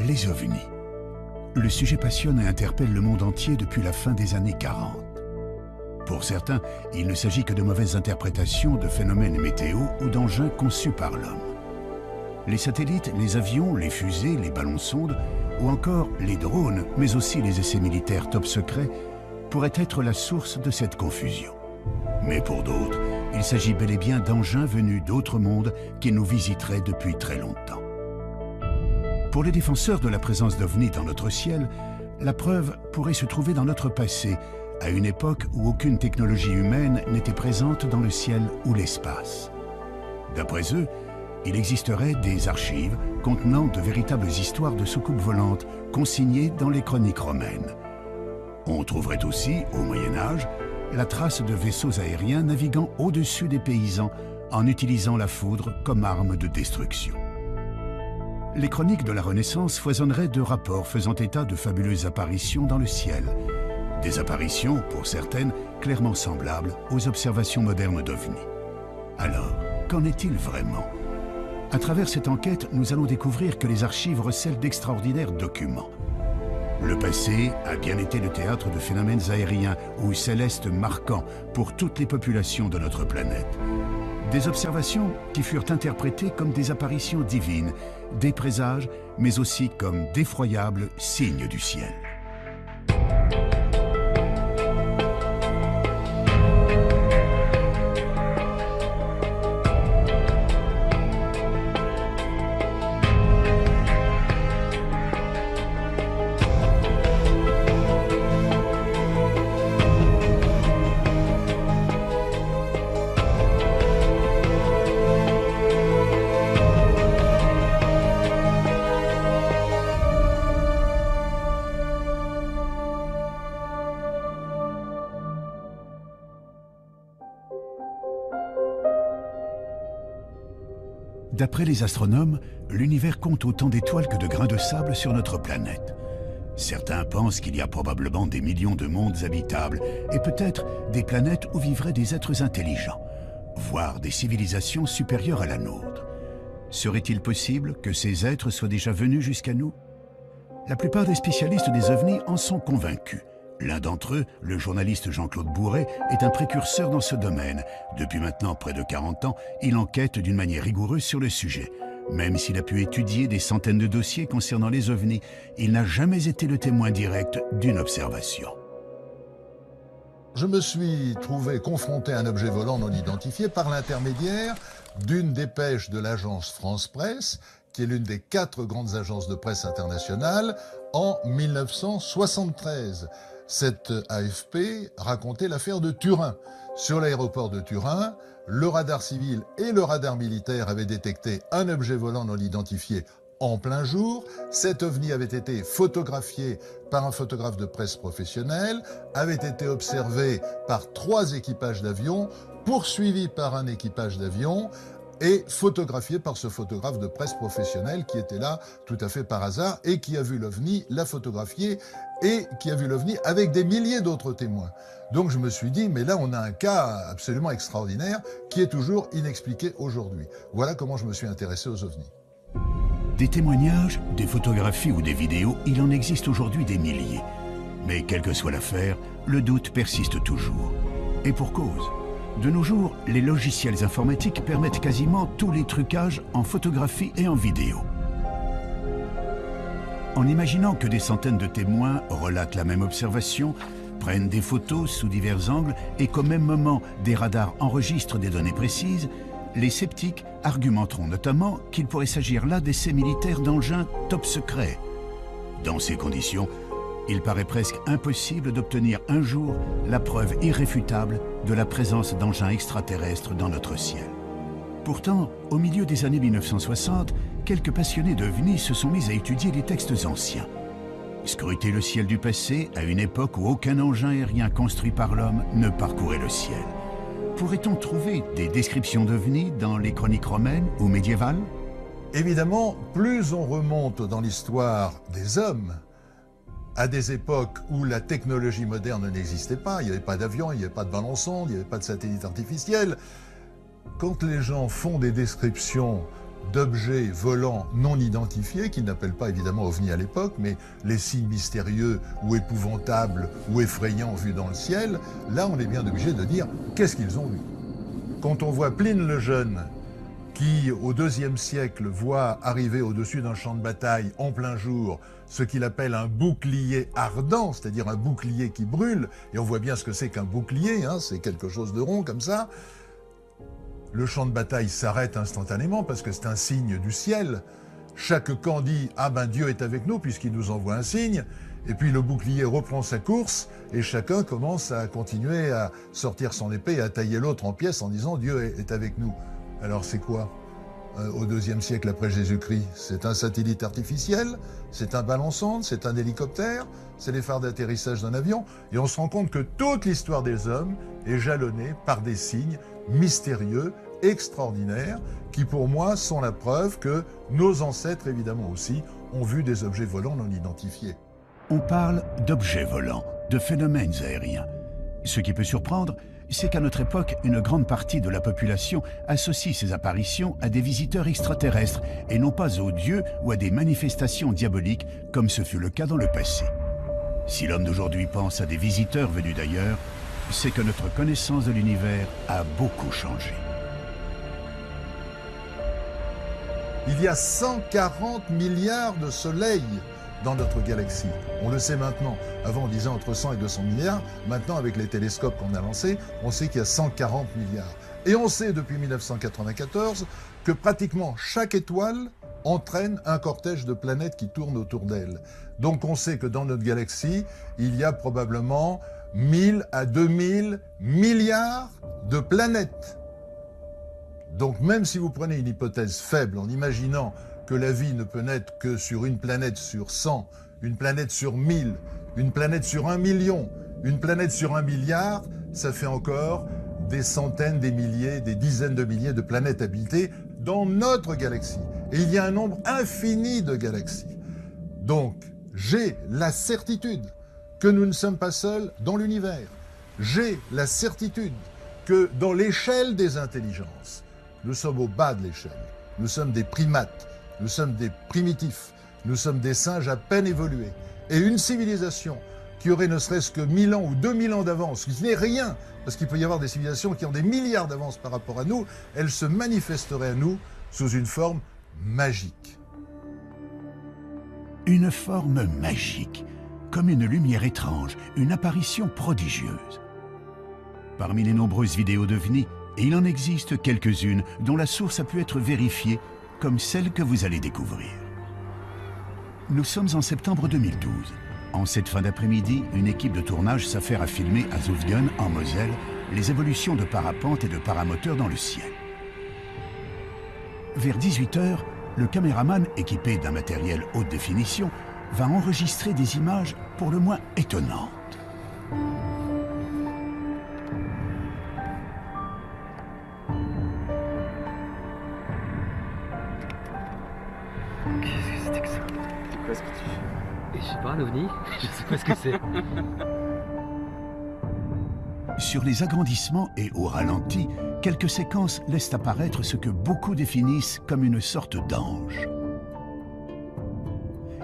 Les ovnis. Le sujet passionne et interpelle le monde entier depuis la fin des années 40. Pour certains, il ne s'agit que de mauvaises interprétations de phénomènes météo ou d'engins conçus par l'homme. Les satellites, les avions, les fusées, les ballons-sondes ou encore les drones, mais aussi les essais militaires top secrets, pourraient être la source de cette confusion. Mais pour d'autres, il s'agit bel et bien d'engins venus d'autres mondes qui nous visiteraient depuis très longtemps. Pour les défenseurs de la présence d'ovnis dans notre ciel, la preuve pourrait se trouver dans notre passé, à une époque où aucune technologie humaine n'était présente dans le ciel ou l'espace. D'après eux, il existerait des archives contenant de véritables histoires de soucoupes volantes consignées dans les chroniques romaines. On trouverait aussi, au Moyen-Âge, la trace de vaisseaux aériens naviguant au-dessus des paysans en utilisant la foudre comme arme de destruction. Les chroniques de la Renaissance foisonneraient de rapports faisant état de fabuleuses apparitions dans le ciel. Des apparitions, pour certaines, clairement semblables aux observations modernes d'ovnis. Alors, qu'en est-il vraiment ? À travers cette enquête, nous allons découvrir que les archives recèlent d'extraordinaires documents. Le passé a bien été le théâtre de phénomènes aériens ou célestes marquants pour toutes les populations de notre planète. Des observations qui furent interprétées comme des apparitions divines, des présages, mais aussi comme d'effroyables signes du ciel. D'après les astronomes, l'univers compte autant d'étoiles que de grains de sable sur notre planète. Certains pensent qu'il y a probablement des millions de mondes habitables et peut-être des planètes où vivraient des êtres intelligents, voire des civilisations supérieures à la nôtre. Serait-il possible que ces êtres soient déjà venus jusqu'à nous? La plupart des spécialistes des ovnis en sont convaincus. L'un d'entre eux, le journaliste Jean-Claude Bourret, est un précurseur dans ce domaine. Depuis maintenant près de 40 ans, il enquête d'une manière rigoureuse sur le sujet. Même s'il a pu étudier des centaines de dossiers concernant les ovnis, il n'a jamais été le témoin direct d'une observation. Je me suis trouvé confronté à un objet volant non identifié par l'intermédiaire d'une dépêche de l'agence France Presse, qui est l'une des 4 grandes agences de presse internationales, en 1973. Cette AFP racontait l'affaire de Turin. Sur l'aéroport de Turin, le radar civil et le radar militaire avaient détecté un objet volant non identifié en plein jour. Cet ovni avait été photographié par un photographe de presse professionnel, avait été observé par 3 équipages d'avions, poursuivi par un équipage d'avion et photographié par ce photographe de presse professionnel qui était là tout à fait par hasard et qui a vu l'OVNI, l'a photographié et qui a vu l'OVNI avec des milliers d'autres témoins. Donc je me suis dit, mais là on a un cas absolument extraordinaire qui est toujours inexpliqué aujourd'hui. Voilà comment je me suis intéressé aux OVNI. Des témoignages, des photographies ou des vidéos, il en existe aujourd'hui des milliers. Mais quelle que soit l'affaire, le doute persiste toujours. Et pour cause. De nos jours, les logiciels informatiques permettent quasiment tous les trucages en photographie et en vidéo. En imaginant que des centaines de témoins relatent la même observation, prennent des photos sous divers angles et qu'au même moment, des radars enregistrent des données précises, les sceptiques argumenteront notamment qu'il pourrait s'agir là d'essais militaires d'engins top secrets. Dans ces conditions, il paraît presque impossible d'obtenir un jour la preuve irréfutable de la présence d'engins extraterrestres dans notre ciel. Pourtant, au milieu des années 1960, quelques passionnés d'OVNI se sont mis à étudier les textes anciens. Scruter le ciel du passé à une époque où aucun engin aérien construit par l'homme ne parcourait le ciel. Pourrait-on trouver des descriptions d'OVNI dans les chroniques romaines ou médiévales? Évidemment, plus on remonte dans l'histoire des hommes, à des époques où la technologie moderne n'existait pas, il n'y avait pas d'avion, il n'y avait pas de ballon-sonde, il n'y avait pas de satellite artificiel. Quand les gens font des descriptions d'objets volants non identifiés, qu'ils n'appellent pas évidemment ovnis à l'époque, mais les signes mystérieux ou épouvantables ou effrayants vus dans le ciel, là on est bien obligé de dire qu'est-ce qu'ils ont vu. Quand on voit Pline le Jeune, qui au IIe siècle voit arriver au-dessus d'un champ de bataille en plein jour ce qu'il appelle un bouclier ardent, c'est-à-dire un bouclier qui brûle, et on voit bien ce que c'est qu'un bouclier, hein, c'est quelque chose de rond comme ça. Le champ de bataille s'arrête instantanément parce que c'est un signe du ciel. Chaque camp dit « Ah ben Dieu est avec nous puisqu'il nous envoie un signe ». Et puis le bouclier reprend sa course et chacun commence à continuer à sortir son épée et à tailler l'autre en pièces en disant « Dieu est avec nous ». Alors c'est quoi au IIe siècle après Jésus-Christ? C'est un satellite artificiel, c'est un ballon sonde, c'est un hélicoptère, c'est les phares d'atterrissage d'un avion. Et on se rend compte que toute l'histoire des hommes est jalonnée par des signes mystérieux, extraordinaires, qui pour moi sont la preuve que nos ancêtres, évidemment aussi, ont vu des objets volants non identifiés. On parle d'objets volants, de phénomènes aériens. Ce qui peut surprendre, c'est qu'à notre époque, une grande partie de la population associe ces apparitions à des visiteurs extraterrestres et non pas aux dieux ou à des manifestations diaboliques comme ce fut le cas dans le passé. Si l'homme d'aujourd'hui pense à des visiteurs venus d'ailleurs, c'est que notre connaissance de l'univers a beaucoup changé. Il y a 140 milliards de soleils dans notre galaxie. On le sait maintenant. Avant, on disait entre 100 et 200 milliards. Maintenant, avec les télescopes qu'on a lancés, on sait qu'il y a 140 milliards. Et on sait depuis 1994 que pratiquement chaque étoile entraîne un cortège de planètes qui tournent autour d'elle. Donc on sait que dans notre galaxie, il y a probablement 1000 à 2000 milliards de planètes. Donc même si vous prenez une hypothèse faible en imaginant que la vie ne peut naître que sur une planète sur 100, une planète sur 1000, une planète sur 1 million, une planète sur 1 milliard, ça fait encore des centaines, des milliers, des dizaines de milliers de planètes habitées dans notre galaxie. Et il y a un nombre infini de galaxies. Donc, j'ai la certitude que nous ne sommes pas seuls dans l'univers. J'ai la certitude que dans l'échelle des intelligences, nous sommes au bas de l'échelle. Nous sommes des primates. Nous sommes des primitifs, nous sommes des singes à peine évolués. Et une civilisation qui aurait ne serait-ce que 1000 ans ou 2000 ans d'avance, qui n'est rien, parce qu'il peut y avoir des civilisations qui ont des milliards d'avance par rapport à nous, elle se manifesterait à nous sous une forme magique. Une forme magique, comme une lumière étrange, une apparition prodigieuse. Parmi les nombreuses vidéos d'OVNI, il en existe quelques-unes dont la source a pu être vérifiée, comme celle que vous allez découvrir. Nous sommes en septembre 2012. En cette fin d'après-midi, une équipe de tournage s'affaire à filmer à Zofingen, en Moselle, les évolutions de parapente et de paramoteurs dans le ciel. Vers 18 h, le caméraman, équipé d'un matériel haute définition, va enregistrer des images pour le moins étonnantes. Qu'est-ce que tu fais? Je sais pas, un ovni. Je sais pas ce que c'est. Sur les agrandissements et au ralenti, quelques séquences laissent apparaître ce que beaucoup définissent comme une sorte d'ange.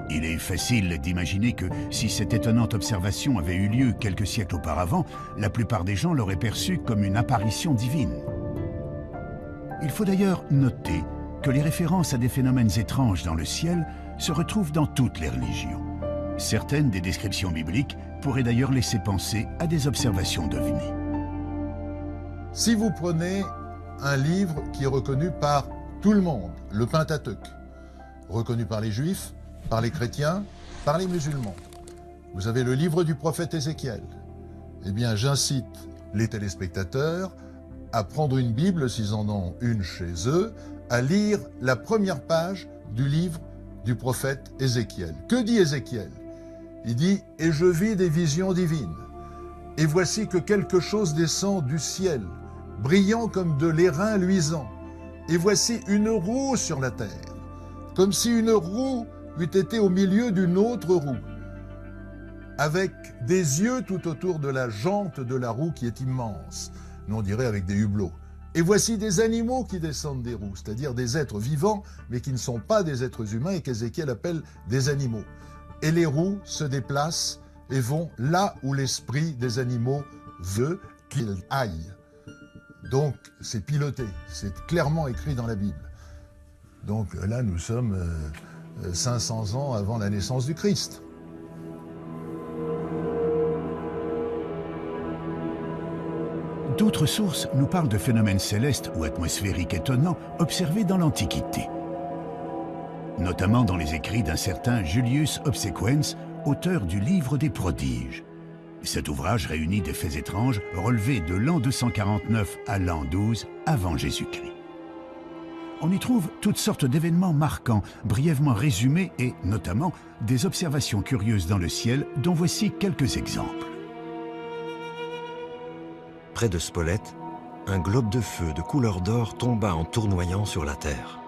Il est facile d'imaginer que si cette étonnante observation avait eu lieu quelques siècles auparavant, la plupart des gens l'auraient perçue comme une apparition divine. Il faut d'ailleurs noter que les références à des phénomènes étranges dans le ciel se retrouvent dans toutes les religions. Certaines des descriptions bibliques pourraient d'ailleurs laisser penser à des observations d'OVNI. Si vous prenez un livre qui est reconnu par tout le monde, le Pentateuque, reconnu par les Juifs, par les chrétiens, par les musulmans, vous avez le livre du prophète Ézéchiel. Eh bien, j'incite les téléspectateurs à prendre une Bible, s'ils en ont une chez eux, à lire la première page du livre du prophète Ézéchiel. Que dit Ézéchiel? Il dit « Et je vis des visions divines, et voici que quelque chose descend du ciel, brillant comme de l'airain luisant, et voici une roue sur la terre, comme si une roue eût été au milieu d'une autre roue, avec des yeux tout autour de la jante de la roue qui est immense. Nous on dirait avec des hublots. Et voici des animaux qui descendent des roues, c'est-à-dire des êtres vivants, mais qui ne sont pas des êtres humains et qu'Ézéchiel appelle des animaux. Et les roues se déplacent et vont là où l'esprit des animaux veut qu'ils aillent. Donc c'est piloté, c'est clairement écrit dans la Bible. Donc là nous sommes 500 ans avant la naissance du Christ. D'autres sources nous parlent de phénomènes célestes ou atmosphériques étonnants observés dans l'Antiquité, notamment dans les écrits d'un certain Julius Obsequens, auteur du Livre des Prodiges. Cet ouvrage réunit des faits étranges relevés de l'an 249 à l'an 12 avant Jésus-Christ. On y trouve toutes sortes d'événements marquants, brièvement résumés et, notamment, des observations curieuses dans le ciel dont voici quelques exemples. Près de Spolète, un globe de feu de couleur d'or tomba en tournoyant sur la terre.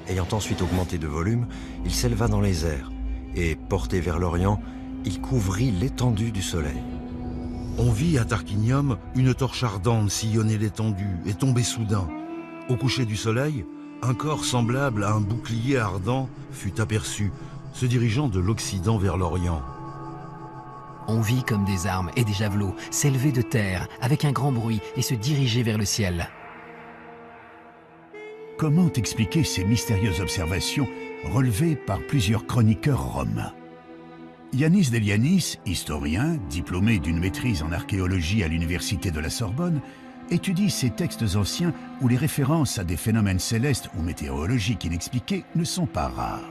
Ayant ensuite augmenté de volume, il s'éleva dans les airs et, porté vers l'Orient, il couvrit l'étendue du soleil. On vit à Tarquinium une torche ardente sillonner l'étendue et tomber soudain. Au coucher du soleil, un corps semblable à un bouclier ardent fut aperçu, se dirigeant de l'Occident vers l'Orient. On vit comme des armes et des javelots s'élever de terre avec un grand bruit et se diriger vers le ciel. Comment expliquer ces mystérieuses observations relevées par plusieurs chroniqueurs romains? Yanis Delianis, historien, diplômé d'une maîtrise en archéologie à l'université de la Sorbonne, étudie ces textes anciens où les références à des phénomènes célestes ou météorologiques inexpliqués ne sont pas rares.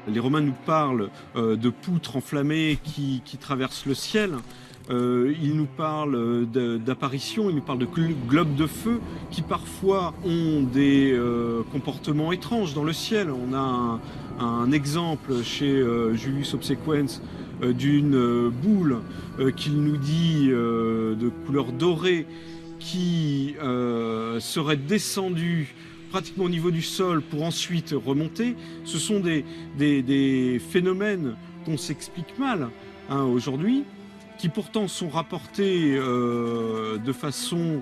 Les Romains nous parlent de poutres enflammées qui traversent le ciel. Ils nous parlent d'apparitions, ils nous parlent de globes de feu qui parfois ont des comportements étranges dans le ciel. On a un exemple chez Julius Obsequens d'une boule qu'il nous dit de couleur dorée qui serait descendue pratiquement au niveau du sol pour ensuite remonter. Ce sont des phénomènes qu'on s'explique mal aujourd'hui, qui pourtant sont rapportés de façon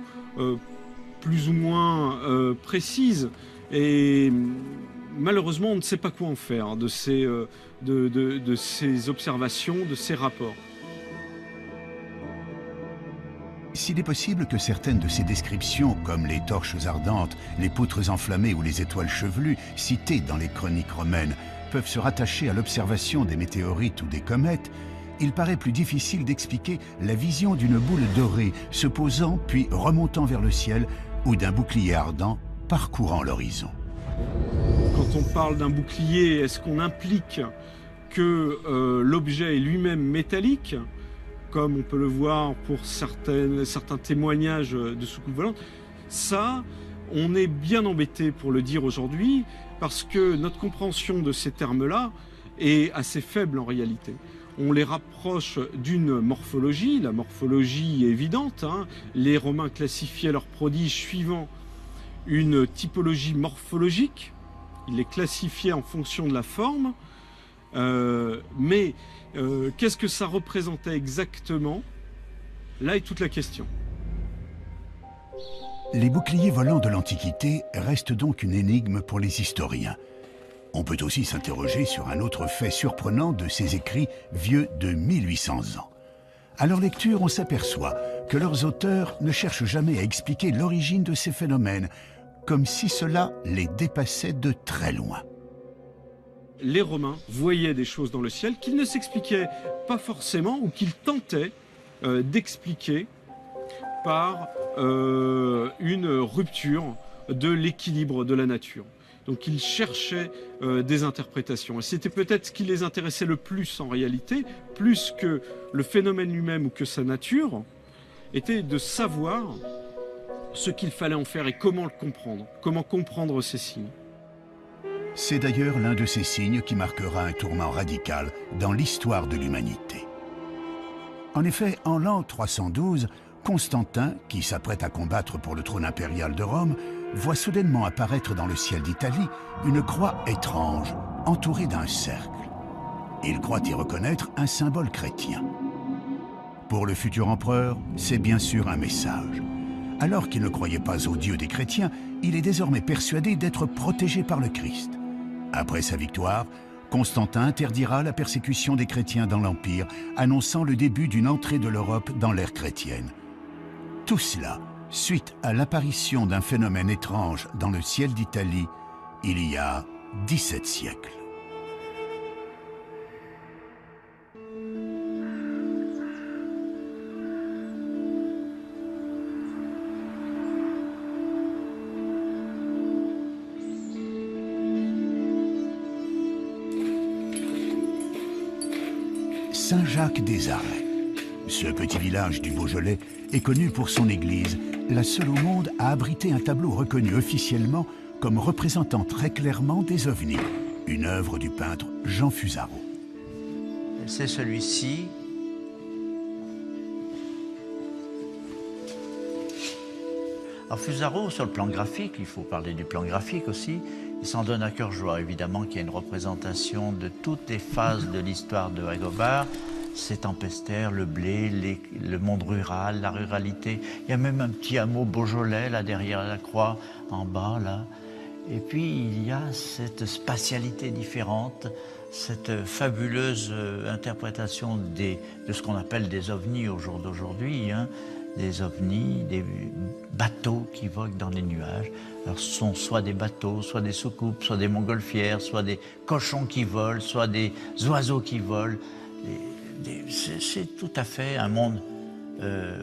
plus ou moins précise. Et malheureusement, on ne sait pas quoi en faire de ces observations, de ces rapports. S'il est possible que certaines de ces descriptions, comme les torches ardentes, les poutres enflammées ou les étoiles chevelues, citées dans les chroniques romaines, peuvent se rattacher à l'observation des météorites ou des comètes, il paraît plus difficile d'expliquer la vision d'une boule dorée se posant puis remontant vers le ciel ou d'un bouclier ardent parcourant l'horizon. Quand on parle d'un bouclier, est-ce qu'on implique que l'objet est lui-même métallique, comme on peut le voir pour certains témoignages de soucoupes volantes? Ça, on est bien embêté pour le dire aujourd'hui, parce que notre compréhension de ces termes-là est assez faible en réalité. On les rapproche d'une morphologie, la morphologie est évidente, Les Romains classifiaient leurs prodiges suivant une typologie morphologique, ils les classifiaient en fonction de la forme, mais qu'est-ce que ça représentait exactement? Là est toute la question. Les boucliers volants de l'Antiquité restent donc une énigme pour les historiens. On peut aussi s'interroger sur un autre fait surprenant de ces écrits vieux de 1800 ans. À leur lecture, on s'aperçoit que leurs auteurs ne cherchent jamais à expliquer l'origine de ces phénomènes, comme si cela les dépassait de très loin. Les Romains voyaient des choses dans le ciel qu'ils ne s'expliquaient pas forcément ou qu'ils tentaient d'expliquer par une rupture de l'équilibre de la nature. Donc ils cherchaient des interprétations. Et c'était peut-être ce qui les intéressait le plus en réalité, plus que le phénomène lui-même ou que sa nature, était de savoir ce qu'il fallait en faire et comment le comprendre, comment comprendre ces signes. C'est d'ailleurs l'un de ces signes qui marquera un tournant radical dans l'histoire de l'humanité. En effet, en l'an 312, Constantin, qui s'apprête à combattre pour le trône impérial de Rome, voit soudainement apparaître dans le ciel d'Italie une croix étrange, entourée d'un cercle. Il croit y reconnaître un symbole chrétien. Pour le futur empereur, c'est bien sûr un message. Alors qu'il ne croyait pas au Dieu des chrétiens, il est désormais persuadé d'être protégé par le Christ. Après sa victoire, Constantin interdira la persécution des chrétiens dans l'Empire, annonçant le début d'une entrée de l'Europe dans l'ère chrétienne. Tout cela suite à l'apparition d'un phénomène étrange dans le ciel d'Italie il y a 17 siècles. Saint-Jacques-des-Arrêts. Ce petit village du Beaujolais est connu pour son église, la seule au monde à abriter un tableau reconnu officiellement comme représentant très clairement des ovnis, une œuvre du peintre Jean Fusaro. C'est celui-ci. Alors Fusaro, sur le plan graphique, il faut parler du plan graphique aussi, il s'en donne à cœur joie, évidemment, qu'il y a une représentation de toutes les phases de l'histoire de Agobard. C'est tempestaire, le blé, le monde rural, la ruralité. Il y a même un petit hameau Beaujolais, là, derrière la croix, en bas, là. Et puis, il y a cette spatialité différente, cette fabuleuse interprétation de ce qu'on appelle des ovnis au jour d'aujourd'hui, hein. Des ovnis, des bateaux qui voguent dans les nuages. Alors, ce sont soit des bateaux, soit des soucoupes, soit des montgolfières, soit des cochons qui volent, soit des oiseaux qui volent. C'est tout à fait un monde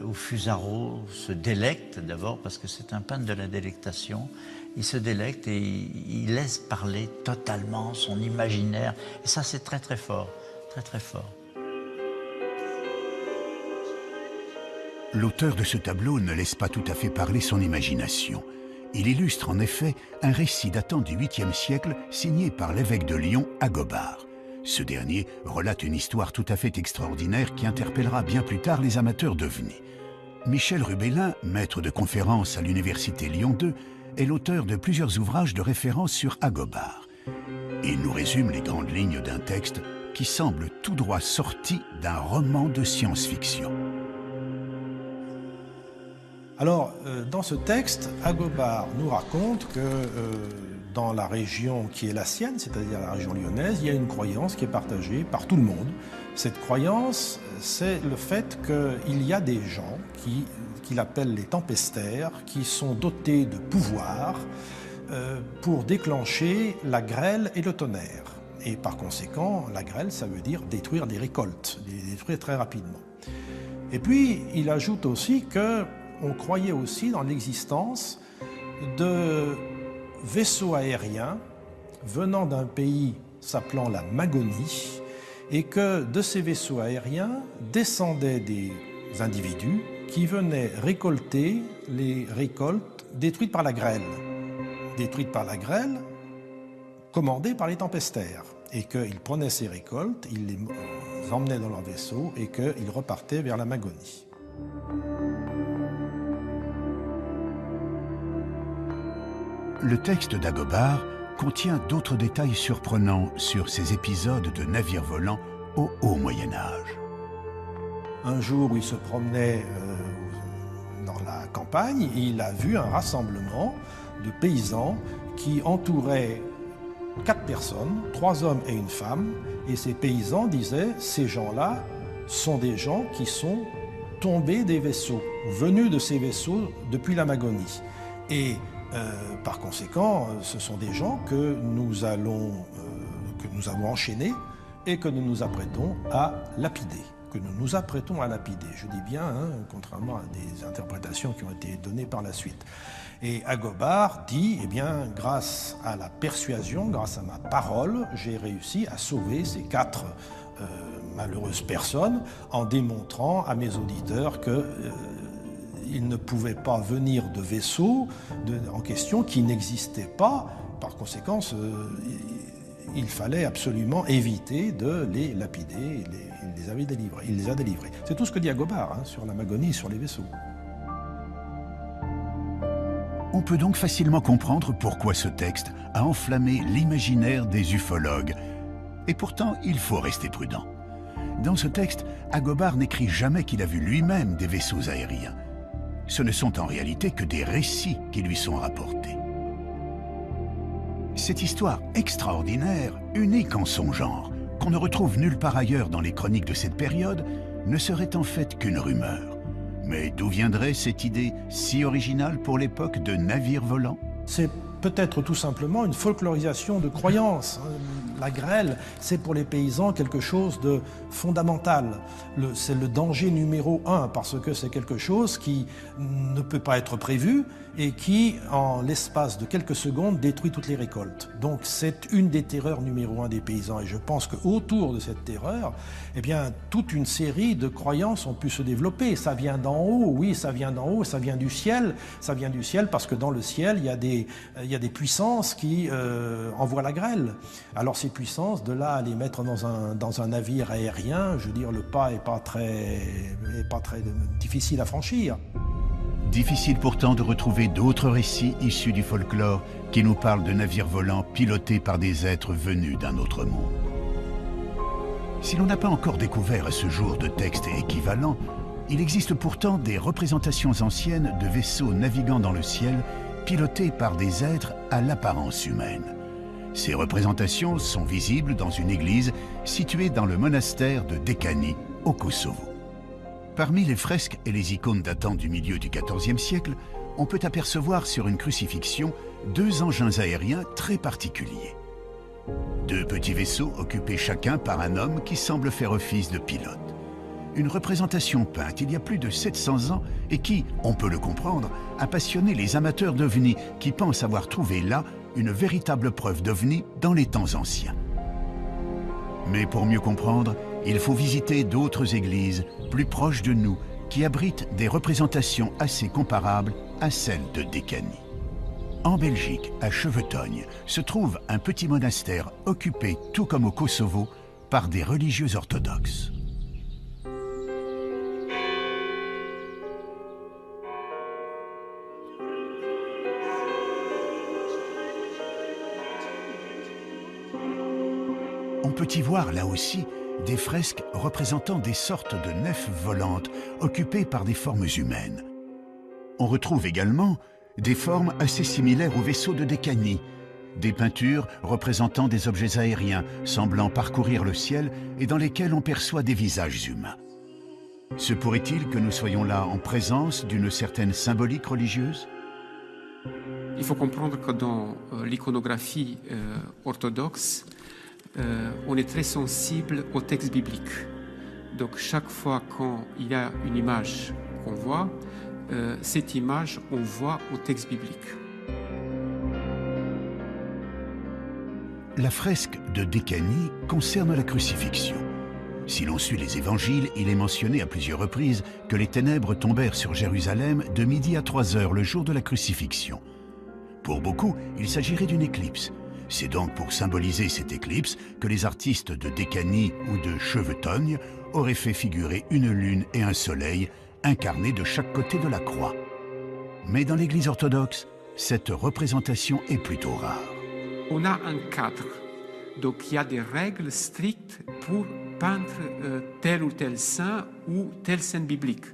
où Fusaro se délecte d'abord, parce que c'est un peintre de la délectation. Il se délecte et il laisse parler totalement son imaginaire. Et ça, c'est très très fort, très très fort. L'auteur de ce tableau ne laisse pas tout à fait parler son imagination. Il illustre en effet un récit datant du 8e siècle signé par l'évêque de Lyon, Agobard. Ce dernier relate une histoire tout à fait extraordinaire qui interpellera bien plus tard les amateurs d'ovnis. Michel Rubellin, maître de conférences à l'université Lyon 2, est l'auteur de plusieurs ouvrages de référence sur Agobard. Il nous résume les grandes lignes d'un texte qui semble tout droit sorti d'un roman de science-fiction. Alors, dans ce texte, Agobard nous raconte que dans la région qui est la sienne, c'est-à-dire la région lyonnaise, il y a une croyance qui est partagée par tout le monde. Cette croyance, c'est le fait qu'il y a des gens qu'il appelle les tempestaires, qui sont dotés de pouvoirs pour déclencher la grêle et le tonnerre. Et par conséquent, la grêle, ça veut dire détruire des récoltes, les détruire très rapidement. Et puis, il ajoute aussi qu'on croyait aussi dans l'existence de vaisseaux aériens venant d'un pays s'appelant la Magonie, et que de ces vaisseaux aériens descendaient des individus qui venaient récolter les récoltes détruites par la grêle. Détruites par la grêle, commandées par les tempestaires. Et qu'ils prenaient ces récoltes, ils les emmenaient dans leur vaisseau et qu'ils repartaient vers la Magonie. Le texte d'Agobard contient d'autres détails surprenants sur ces épisodes de navires volants au haut Moyen-Âge. Un jour où il se promenait dans la campagne, il a vu un rassemblement de paysans qui entouraient 4 personnes, 3 hommes et une femme, et ces paysans disaient « ces gens-là sont des gens qui sont tombés des vaisseaux, venus de ces vaisseaux depuis la Magonie. » Et par conséquent, ce sont des gens que nous avons enchaînés et que nous nous apprêtons à lapider. Je dis bien, hein, contrairement à des interprétations qui ont été données par la suite. Et Agobard dit, eh bien, grâce à la persuasion, grâce à ma parole, j'ai réussi à sauver ces 4 malheureuses personnes en démontrant à mes auditeurs que il ne pouvait pas venir de vaisseaux en question qui n'existaient pas. Par conséquent, il fallait absolument éviter de les lapider. Il les a délivrés. C'est tout ce que dit Agobard hein, sur la Magonie et sur les vaisseaux. On peut donc facilement comprendre pourquoi ce texte a enflammé l'imaginaire des ufologues. Et pourtant, il faut rester prudent. Dans ce texte, Agobard n'écrit jamais qu'il a vu lui-même des vaisseaux aériens. ce ne sont en réalité que des récits qui lui sont rapportés. Cette histoire extraordinaire, unique en son genre, qu'on ne retrouve nulle part ailleurs dans les chroniques de cette période, ne serait en fait qu'une rumeur. Mais d'où viendrait cette idée si originale pour l'époque de navires volants? C'est peut-être tout simplement une folklorisation de croyances. La grêle, c'est pour les paysans quelque chose de fondamental. C'est le danger numéro 1 parce que c'est quelque chose qui ne peut pas être prévu et qui, en l'espace de quelques secondes, détruit toutes les récoltes. Donc c'est une des terreurs numéro 1 des paysans. Et je pense qu'autour de cette terreur, eh bien, toute une série de croyances ont pu se développer. Ça vient d'en haut, oui, ça vient d'en haut, ça vient du ciel. Ça vient du ciel parce que dans le ciel, il y a des puissances qui envoient la grêle. Alors ces puissances, de là à les mettre dans un navire aérien, je veux dire, le pas est pas très difficile à franchir. Difficile pourtant de retrouver d'autres récits issus du folklore qui nous parlent de navires volants pilotés par des êtres venus d'un autre monde. Si l'on n'a pas encore découvert à ce jour de textes équivalents, il existe pourtant des représentations anciennes de vaisseaux naviguant dans le ciel pilotés par des êtres à l'apparence humaine. Ces représentations sont visibles dans une église située dans le monastère de Dekani, au Kosovo. Parmi les fresques et les icônes datant du milieu du XIVe siècle, on peut apercevoir sur une crucifixion 2 engins aériens très particuliers. 2 petits vaisseaux occupés chacun par un homme qui semble faire office de pilote. Une représentation peinte il y a plus de 700 ans et qui, on peut le comprendre, a passionné les amateurs d'ovnis qui pensent avoir trouvé là une véritable preuve d'ovnis dans les temps anciens. Mais pour mieux comprendre, il faut visiter d'autres églises plus proches de nous qui abritent des représentations assez comparables à celles de Dekani. En Belgique, à Chevetogne, se trouve un petit monastère occupé, tout comme au Kosovo, par des religieux orthodoxes. On peut y voir là aussi des fresques représentant des sortes de nefs volantes occupées par des formes humaines. On retrouve également des formes assez similaires aux vaisseaux de Dekani, des peintures représentant des objets aériens semblant parcourir le ciel et dans lesquels on perçoit des visages humains. Se pourrait-il que nous soyons là en présence d'une certaine symbolique religieuse? Il faut comprendre que dans l'iconographie orthodoxe, on est très sensible au texte biblique. Donc chaque fois qu'il y a une image qu'on voit, cette image, on voit au texte biblique. La fresque de Dekani concerne la crucifixion. Si l'on suit les évangiles, il est mentionné à plusieurs reprises que les ténèbres tombèrent sur Jérusalem de midi à 3 heures le jour de la crucifixion. Pour beaucoup, il s'agirait d'une éclipse. C'est donc pour symboliser cette éclipse que les artistes de Dekani ou de Chevetogne auraient fait figurer une lune et un soleil incarnés de chaque côté de la croix. Mais dans l'Église orthodoxe, cette représentation est plutôt rare. On a un cadre, donc il y a des règles strictes pour peindre tel ou tel saint ou telle scène biblique.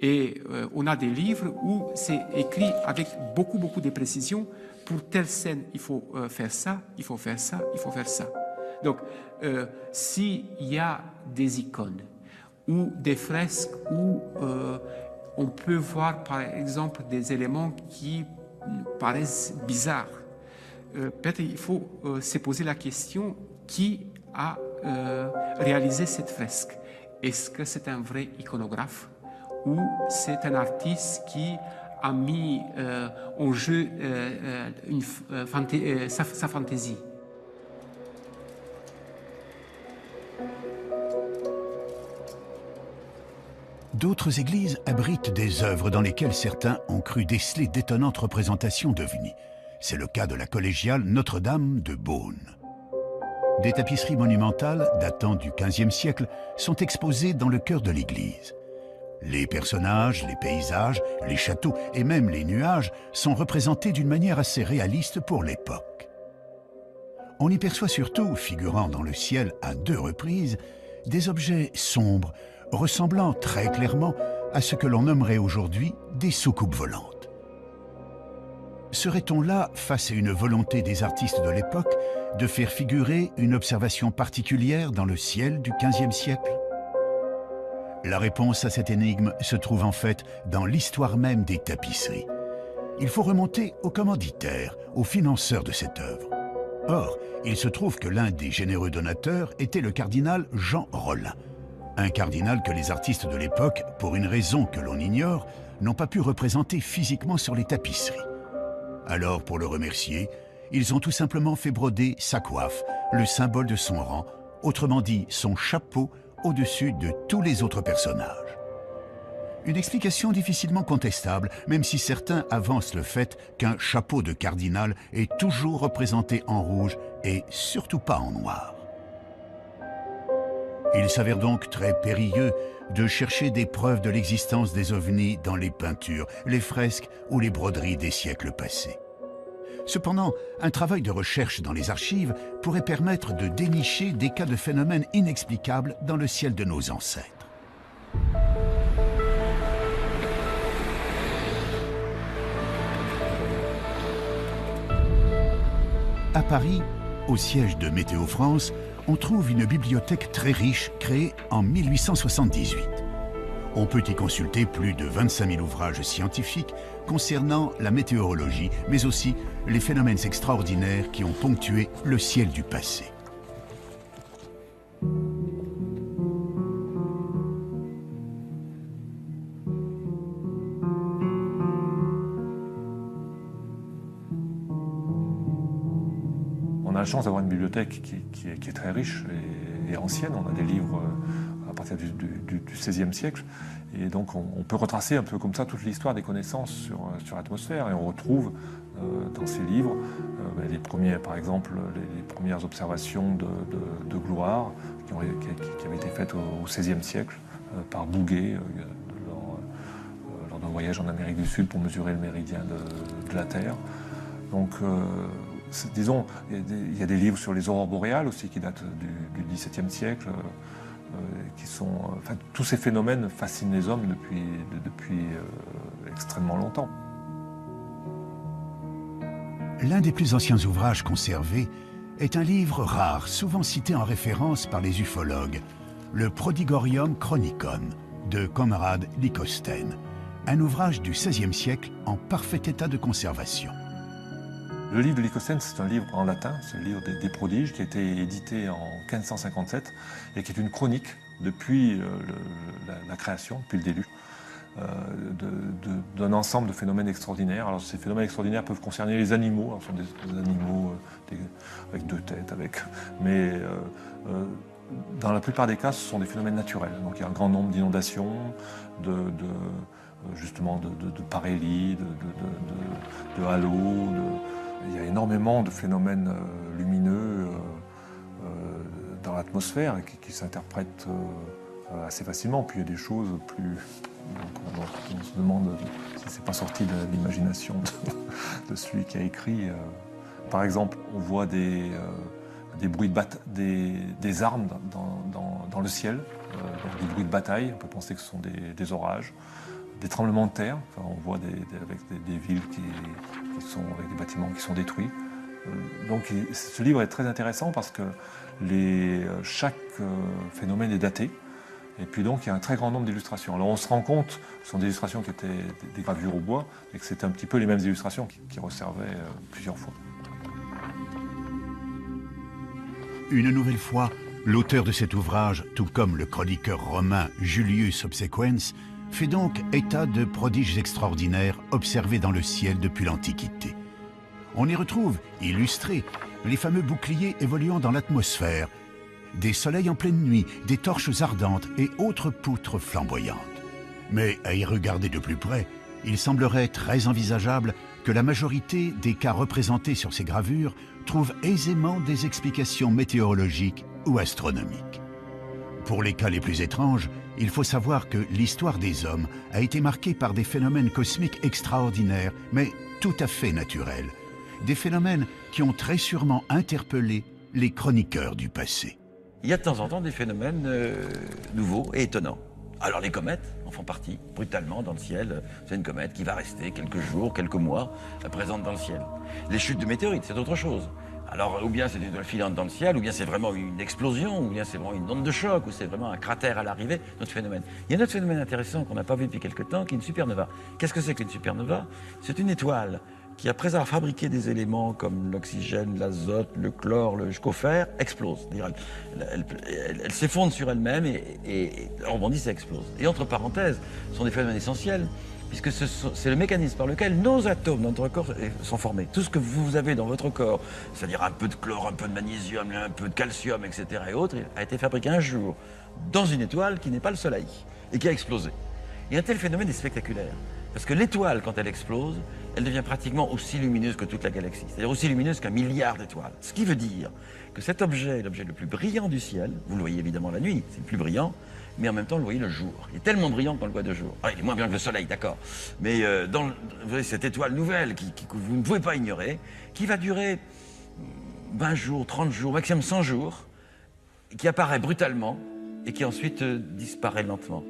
Et on a des livres où c'est écrit avec beaucoup de précision. Pour telle scène, il faut faire ça, il faut faire ça, il faut faire ça. Donc, s'il y a des icônes ou des fresques où on peut voir, par exemple, des éléments qui paraissent bizarres, peut-être il faut se poser la question qui a réalisé cette fresque. Est-ce que c'est un vrai iconographe ou c'est un artiste qui a mis en jeu sa fantaisie? D'autres églises abritent des œuvres dans lesquelles certains ont cru déceler d'étonnantes représentations d'ovnis. C'est le cas de la collégiale Notre-Dame de Beaune. Des tapisseries monumentales datant du XVe siècle sont exposées dans le cœur de l'église. Les personnages, les paysages, les châteaux et même les nuages sont représentés d'une manière assez réaliste pour l'époque. On y perçoit surtout, figurant dans le ciel à 2 reprises, des objets sombres, ressemblant très clairement à ce que l'on nommerait aujourd'hui des soucoupes volantes. Serait-on là face à une volonté des artistes de l'époque de faire figurer une observation particulière dans le ciel du XVe siècle? La réponse à cette énigme se trouve en fait dans l'histoire même des tapisseries. Il faut remonter aux commanditaires, aux financeurs de cette œuvre. Or, il se trouve que l'un des généreux donateurs était le cardinal Jean Rollin, un cardinal que les artistes de l'époque, pour une raison que l'on ignore, n'ont pas pu représenter physiquement sur les tapisseries. Alors, pour le remercier, ils ont tout simplement fait broder sa coiffe, le symbole de son rang, autrement dit son chapeau, au-dessus de tous les autres personnages. Une explication difficilement contestable, même si certains avancent le fait qu'un chapeau de cardinal est toujours représenté en rouge et surtout pas en noir. Il s'avère donc très périlleux de chercher des preuves de l'existence des ovnis dans les peintures, les fresques ou les broderies des siècles passés. Cependant, un travail de recherche dans les archives pourrait permettre de dénicher des cas de phénomènes inexplicables dans le ciel de nos ancêtres. À Paris, au siège de Météo France, on trouve une bibliothèque très riche créée en 1878. On peut y consulter plus de 25 000 ouvrages scientifiques concernant la météorologie, mais aussi les phénomènes extraordinaires qui ont ponctué le ciel du passé. On a la chance d'avoir une bibliothèque qui est très riche et ancienne. On a des livres à partir du XVIe siècle. Et donc on peut retracer un peu comme ça toute l'histoire des connaissances sur l'atmosphère. Et on retrouve dans ces livres les premiers, par exemple, les premières observations de gloire qui avaient été faites au XVIe siècle par Bouguer lors d'un voyage en Amérique du Sud pour mesurer le méridien de la Terre. Donc, disons, il y a des livres sur les aurores boréales aussi qui datent du XVIIe siècle. Enfin, tous ces phénomènes fascinent les hommes depuis extrêmement longtemps. L'un des plus anciens ouvrages conservés est un livre rare, souvent cité en référence par les ufologues, le Prodigorium Chronicon de Conrad Lycosthenes, un ouvrage du XVIe siècle en parfait état de conservation. Le livre de Lycosthenes, c'est un livre en latin, c'est le livre des prodiges qui a été édité en 1557 et qui est une chronique depuis la création, depuis le déluge, d'un ensemble de phénomènes extraordinaires. Alors ces phénomènes extraordinaires peuvent concerner les animaux, alors ce sont des animaux avec deux têtes, mais dans la plupart des cas, ce sont des phénomènes naturels. Donc il y a un grand nombre d'inondations, justement de parélie, de halos. Il y a énormément de phénomènes lumineux dans l'atmosphère qui s'interprètent assez facilement. Puis il y a des choses plus... on se demande si c'est pas sorti de l'imagination de celui qui a écrit. Par exemple, on voit des bruits des armes dans le ciel, des bruits de bataille. On peut penser que ce sont des orages. Des tremblements de terre, enfin, on voit avec des villes qui sont avec des bâtiments qui sont détruits. Donc ce livre est très intéressant parce que chaque phénomène est daté. Et puis donc il y a un très grand nombre d'illustrations. Alors on se rend compte que ce sont des illustrations qui étaient des gravures au bois et que c'était un petit peu les mêmes illustrations qui resservaient plusieurs fois. Une nouvelle fois, l'auteur de cet ouvrage, tout comme le chroniqueur romain Julius Obsequens, fait donc état de prodiges extraordinaires observés dans le ciel depuis l'Antiquité. On y retrouve, illustrés, les fameux boucliers évoluant dans l'atmosphère, des soleils en pleine nuit, des torches ardentes et autres poutres flamboyantes. Mais à y regarder de plus près, il semblerait très envisageable que la majorité des cas représentés sur ces gravures trouvent aisément des explications météorologiques ou astronomiques. Pour les cas les plus étranges, il faut savoir que l'histoire des hommes a été marquée par des phénomènes cosmiques extraordinaires, mais tout à fait naturels. Des phénomènes qui ont très sûrement interpellé les chroniqueurs du passé. Il y a de temps en temps des phénomènes nouveaux et étonnants. Alors les comètes en font partie, brutalement dans le ciel. C'est une comète qui va rester quelques jours, quelques mois présente dans le ciel. Les chutes de météorites, c'est autre chose. Alors, ou bien c'est une étoile filante dans le ciel, ou bien c'est vraiment une explosion, ou bien c'est vraiment une onde de choc, ou c'est vraiment un cratère à l'arrivée, notre phénomène. Il y a un autre phénomène intéressant qu'on n'a pas vu depuis quelque temps, qui est une supernova. Qu'est-ce que c'est qu'une supernova? C'est une étoile qui, après avoir fabriqué des éléments comme l'oxygène, l'azote, le chlore, le fer, explose. C'est-à-dire, elle s'effondre sur elle-même et rebondit, ça explose. Et entre parenthèses, ce sont des phénomènes essentiels, puisque c'est le mécanisme par lequel nos atomes dans notre corps sont formés. Tout ce que vous avez dans votre corps, c'est-à-dire un peu de chlore, un peu de magnésium, un peu de calcium, etc. et autres, a été fabriqué un jour dans une étoile qui n'est pas le Soleil et qui a explosé. Et un tel phénomène est spectaculaire, parce que l'étoile, quand elle explose, elle devient pratiquement aussi lumineuse que toute la galaxie, c'est-à-dire aussi lumineuse qu'un milliard d'étoiles. Ce qui veut dire que cet objet est l'objet le plus brillant du ciel. Vous le voyez évidemment la nuit, c'est le plus brillant, mais en même temps, vous le voyez le jour. Il est tellement brillant qu'on le voit de jour. Ah, il est moins bien que le Soleil, d'accord. Mais vous voyez cette étoile nouvelle que vous ne pouvez pas ignorer, qui va durer 20 jours, 30 jours, maximum 100 jours, qui apparaît brutalement et qui ensuite disparaît lentement.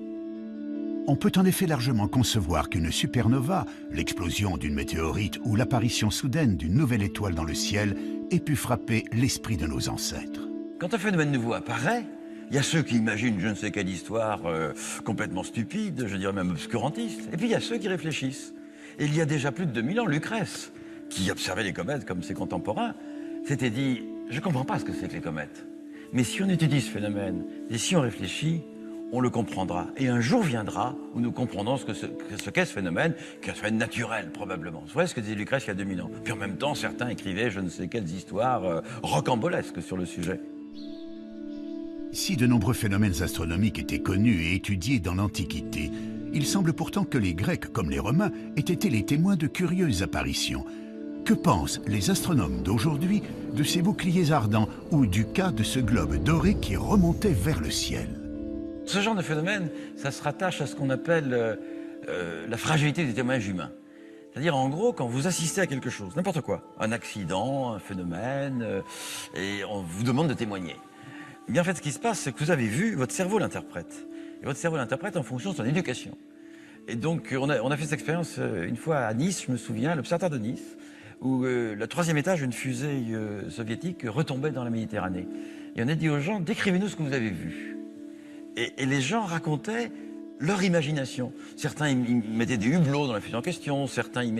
On peut en effet largement concevoir qu'une supernova, l'explosion d'une météorite ou l'apparition soudaine d'une nouvelle étoile dans le ciel, ait pu frapper l'esprit de nos ancêtres. Quand un phénomène nouveau apparaît, il y a ceux qui imaginent je ne sais quelle histoire complètement stupide, je dirais même obscurantiste, et puis il y a ceux qui réfléchissent. Et il y a déjà plus de 2000 ans, Lucrèce, qui observait les comètes comme ses contemporains, s'était dit « je ne comprends pas ce que c'est que les comètes, mais si on étudie ce phénomène, et si on réfléchit, on le comprendra. Et un jour viendra où nous comprendrons ce qu'est ce phénomène, qui est un phénomène naturel probablement. Vous voyez ce que disait Lucrèce il y a 2000 ans. Puis en même temps, certains écrivaient je ne sais quelles histoires rocambolesques sur le sujet. Si de nombreux phénomènes astronomiques étaient connus et étudiés dans l'Antiquité, il semble pourtant que les Grecs, comme les Romains, aient été les témoins de curieuses apparitions. Que pensent les astronomes d'aujourd'hui de ces boucliers ardents ou du cas de ce globe doré qui remontait vers le ciel? Ce genre de phénomène, ça se rattache à ce qu'on appelle la fragilité du témoignage humain. C'est-à-dire, en gros, quand vous assistez à quelque chose, n'importe quoi, un accident, un phénomène, et on vous demande de témoigner. Eh bien, en fait, ce qui se passe, c'est que vous avez vu, votre cerveau l'interprète. Et votre cerveau l'interprète en fonction de son éducation. Et donc, on a fait cette expérience une fois à Nice, je me souviens, à l'Observatoire de Nice, où le 3e étage d'une fusée soviétique retombait dans la Méditerranée. Et on a dit aux gens, décrivez-nous ce que vous avez vu. Et les gens racontaient leur imagination. Certains, ils mettaient des hublots dans la fusée en question, certains, ils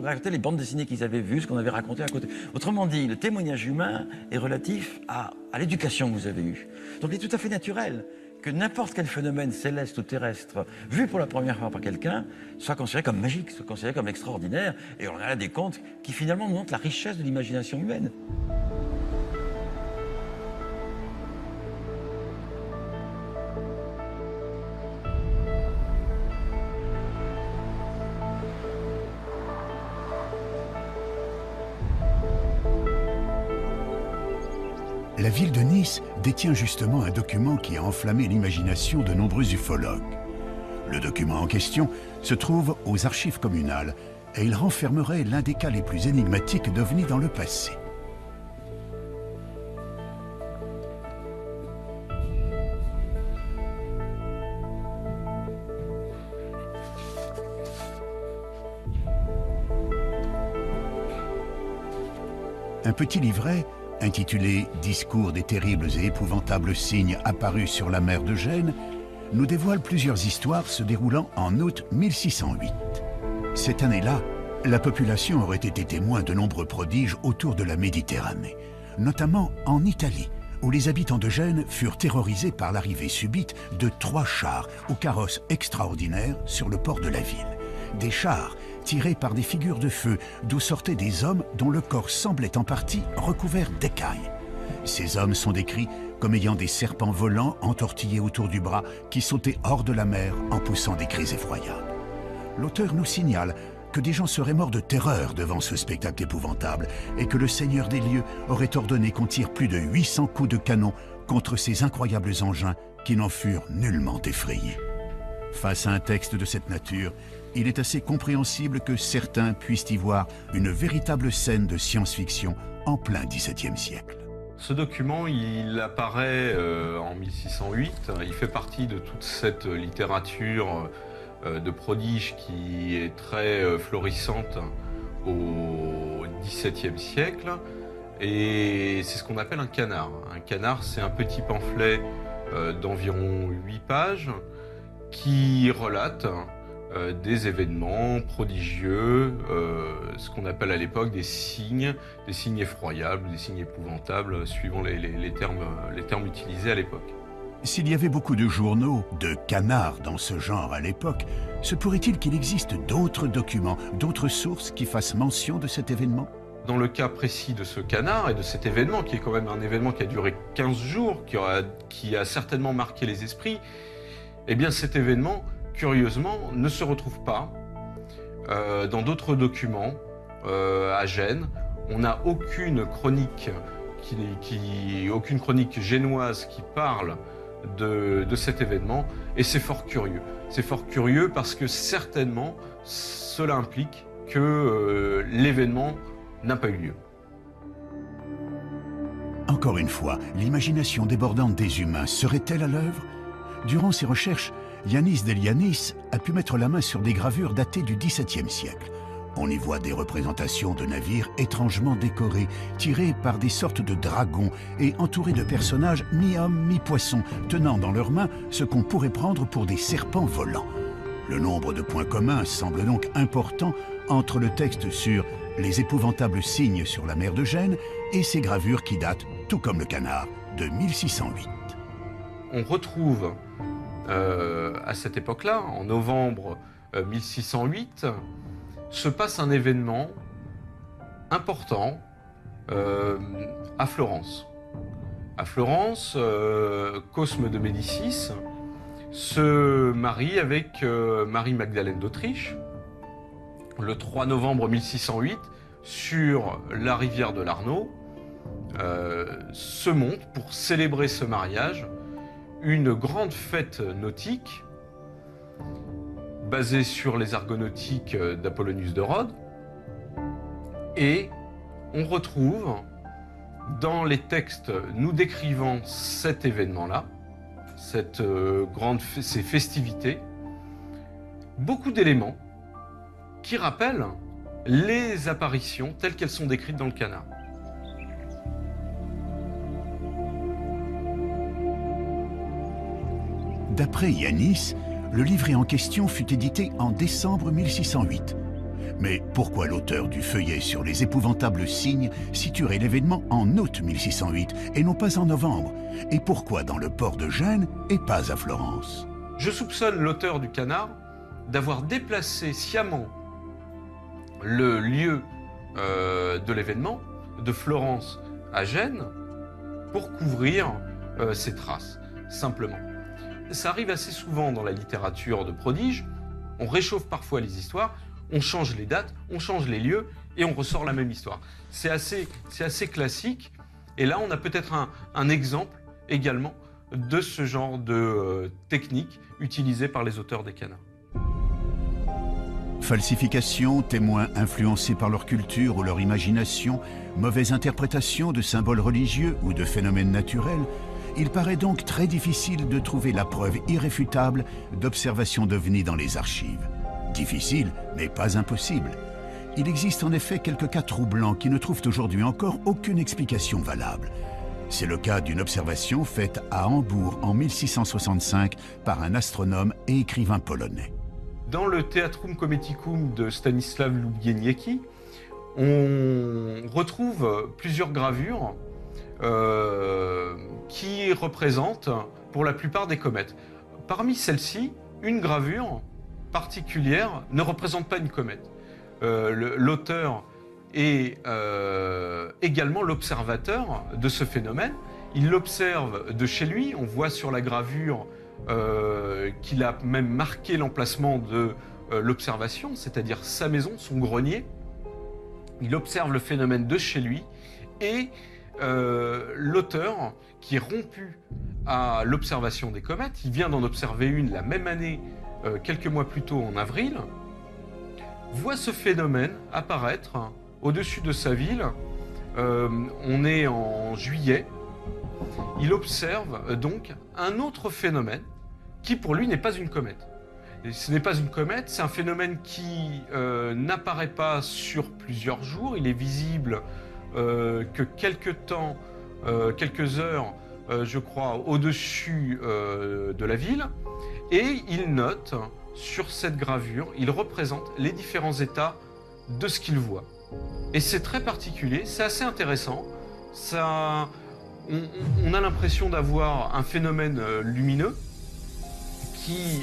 racontaient les bandes dessinées qu'ils avaient vues, ce qu'on avait raconté à côté. Autrement dit, le témoignage humain est relatif à l'éducation que vous avez eue. Donc il est tout à fait naturel que n'importe quel phénomène céleste ou terrestre, vu pour la première fois par quelqu'un, soit considéré comme magique, soit considéré comme extraordinaire. Et on a là des contes qui finalement nous montrent la richesse de l'imagination humaine. La ville de Nice détient justement un document qui a enflammé l'imagination de nombreux ufologues. Le document en question se trouve aux archives communales et il renfermerait l'un des cas les plus énigmatiques d'OVNI dans le passé. Un petit livret intitulé « Discours des terribles et épouvantables signes apparus sur la mer de Gênes », nous dévoile plusieurs histoires se déroulant en août 1608. Cette année-là, la population aurait été témoin de nombreux prodiges autour de la Méditerranée, notamment en Italie, où les habitants de Gênes furent terrorisés par l'arrivée subite de 3 chars aux carrosses extraordinaires sur le port de la ville. Des chars tirés par des figures de feu, d'où sortaient des hommes dont le corps semblait en partie recouvert d'écailles. Ces hommes sont décrits comme ayant des serpents volants entortillés autour du bras qui sautaient hors de la mer en poussant des cris effroyables. L'auteur nous signale que des gens seraient morts de terreur devant ce spectacle épouvantable et que le Seigneur des lieux aurait ordonné qu'on tire plus de 800 coups de canon contre ces incroyables engins qui n'en furent nullement effrayés. Face à un texte de cette nature, il est assez compréhensible que certains puissent y voir une véritable scène de science-fiction en plein XVIIe siècle. Ce document, il apparaît en 1608. Il fait partie de toute cette littérature de prodige qui est très florissante au XVIIe siècle. Et c'est ce qu'on appelle un canard. Un canard, c'est un petit pamphlet d'environ 8 pages qui relate des événements prodigieux, ce qu'on appelle à l'époque des signes effroyables, des signes épouvantables, suivant les termes utilisés à l'époque. S'il y avait beaucoup de journaux, de canards dans ce genre à l'époque, se pourrait-il qu'il existe d'autres documents, d'autres sources qui fassent mention de cet événement? Dans le cas précis de ce canard et de cet événement, qui est quand même un événement qui a duré 15 jours, qui a certainement marqué les esprits, eh bien cet événement, curieusement, ne se retrouve pas dans d'autres documents à Gênes. On n'a aucune chronique aucune chronique génoise qui parle de cet événement, et c'est fort curieux. C'est fort curieux parce que certainement cela implique que l'événement n'a pas eu lieu. Encore une fois, l'imagination débordante des humains serait-elle à l'œuvre? Durant ses recherches, Yanis Delianis a pu mettre la main sur des gravures datées du XVIIe siècle. On y voit des représentations de navires étrangement décorés, tirés par des sortes de dragons et entourés de personnages mi-hommes, mi-poissons, tenant dans leurs mains ce qu'on pourrait prendre pour des serpents volants. Le nombre de points communs semble donc important entre le texte sur les épouvantables signes sur la mer de Gênes et ces gravures qui datent, tout comme le canard, de 1608. On retrouve à cette époque-là, en novembre 1608, se passe un événement important à Florence. À Florence, Cosme de Médicis se marie avec Marie-Magdalène d'Autriche le 3 novembre 1608 sur la rivière de l'Arno. Se monte pour célébrer ce mariage une grande fête nautique basée sur les argonautiques d'Apollonius de Rhodes, et on retrouve dans les textes nous décrivant cet événement-là, ces festivités, beaucoup d'éléments qui rappellent les apparitions telles qu'elles sont décrites dans le canard. D'après Yanis, le livret en question fut édité en décembre 1608. Mais pourquoi l'auteur du feuillet sur les épouvantables signes situerait l'événement en août 1608 et non pas en novembre? Et pourquoi dans le port de Gênes et pas à Florence? Je soupçonne l'auteur du canard d'avoir déplacé sciemment le lieu de l'événement de Florence à Gênes pour couvrir ses traces, simplement. Ça arrive assez souvent dans la littérature de prodige. On réchauffe parfois les histoires, on change les dates, on change les lieux et on ressort la même histoire. C'est assez classique. Et là, on a peut-être un exemple également de ce genre de technique utilisée par les auteurs des canards. Falsification, témoins influencés par leur culture ou leur imagination, mauvaise interprétation de symboles religieux ou de phénomènes naturels, il paraît donc très difficile de trouver la preuve irréfutable d'observation d'ovnis dans les archives. Difficile, mais pas impossible. Il existe en effet quelques cas troublants qui ne trouvent aujourd'hui encore aucune explication valable. C'est le cas d'une observation faite à Hambourg en 1665 par un astronome et écrivain polonais. Dans le Theatrum Cometicum de Stanisław Lubieniecki, on retrouve plusieurs gravures qui représentent pour la plupart des comètes. Parmi celles-ci, une gravure particulière ne représente pas une comète. L'auteur est également l'observateur de ce phénomène. Il l'observe de chez lui. On voit sur la gravure qu'il a même marqué l'emplacement de l'observation, c'est-à-dire sa maison, son grenier. Il observe le phénomène de chez lui et l'auteur, qui est rompu à l'observation des comètes, il vient d'en observer une la même année, quelques mois plus tôt en avril, voit ce phénomène apparaître au-dessus de sa ville on est en juillet. Il observe donc un autre phénomène qui pour lui n'est pas une comète. Et ce n'est pas une comète, c'est un phénomène qui n'apparaît pas sur plusieurs jours. Il est visible que quelques temps, quelques heures, je crois, au-dessus de la ville. Et il note sur cette gravure, il représente les différents états de ce qu'il voit. Et c'est très particulier, c'est assez intéressant. Ça, on a l'impression d'avoir un phénomène lumineux qui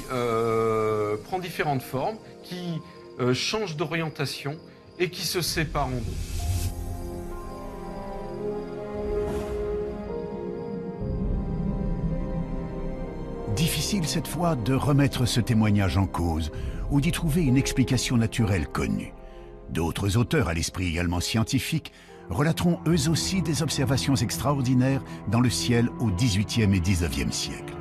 prend différentes formes, qui change d'orientation et qui se sépare en deux. Difficile cette fois de remettre ce témoignage en cause ou d'y trouver une explication naturelle connue. D'autres auteurs à l'esprit également scientifique relateront eux aussi des observations extraordinaires dans le ciel au XVIIIe et XIXe siècle.